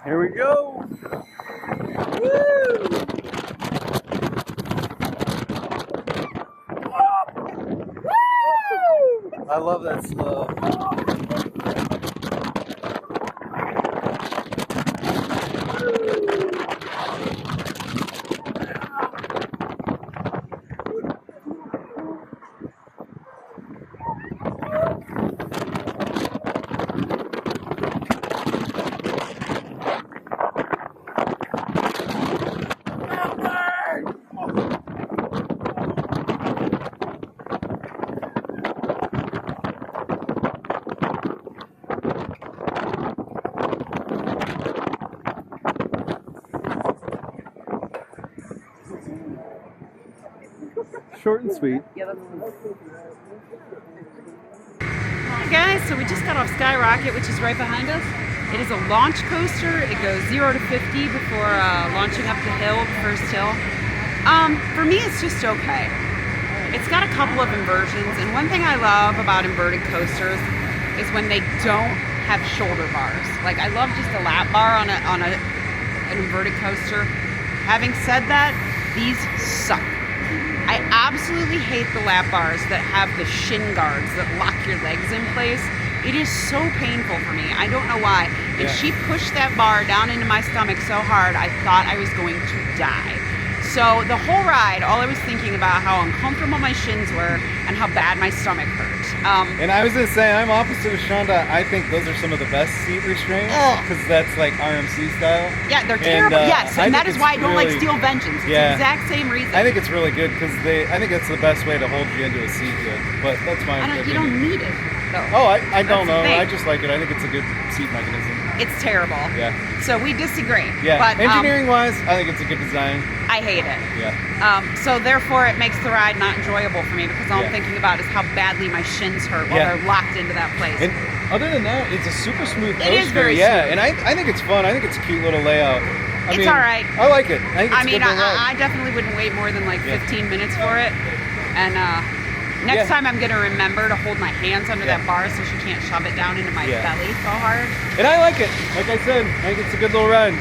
Here we go. Woo! I love that slow. Short and sweet. Hey guys, so we just got off Skyrocket, which is right behind us. It is a launch coaster. It goes 0 to 50 before launching up the hill, the first hill. For me, it's just okay. It's got a couple of inversions, and one thing I love about inverted coasters is when they don't have shoulder bars. Like, I love just a lap bar on an inverted coaster. Having said that, these suck. I absolutely hate the lap bars that have the shin guards that lock your legs in place. It is so painful for me. I don't know why. And she pushed that bar down into my stomach so hard, I thought I was going to die. So the whole ride, all I was thinking about how uncomfortable my shins were and how bad my stomach hurt. And I was going to say, I'm opposite of Shonda. I think those are some of the best seat restraints because that's like RMC style. Yeah, they're terrible. Yes, and that is why I don't like Steel Vengeance. It's the exact same reason. I think it's really good because I think that's the best way to hold you into a seat good. But that's fine. You don't need it, though. Oh, I don't know. I just like it. I think it's a good seat mechanism. It's terrible. Yeah. So we disagree. Yeah. But engineering-wise, I think it's a good design. I hate it. Yeah. So therefore, it makes the ride not enjoyable for me because all I'm thinking about is how badly my shins hurt while they're locked into that place. And other than that, it's a super smooth coaster. It is very smooth. And I think it's fun. I think it's a cute little layout. It's all right. I like it. I think it's I definitely wouldn't wait more than like 15 minutes for it. And next time I'm going to remember to hold my hands under that bar so she can't shove it down into my belly so hard. And I like it. Like I said, I think it's a good little ride.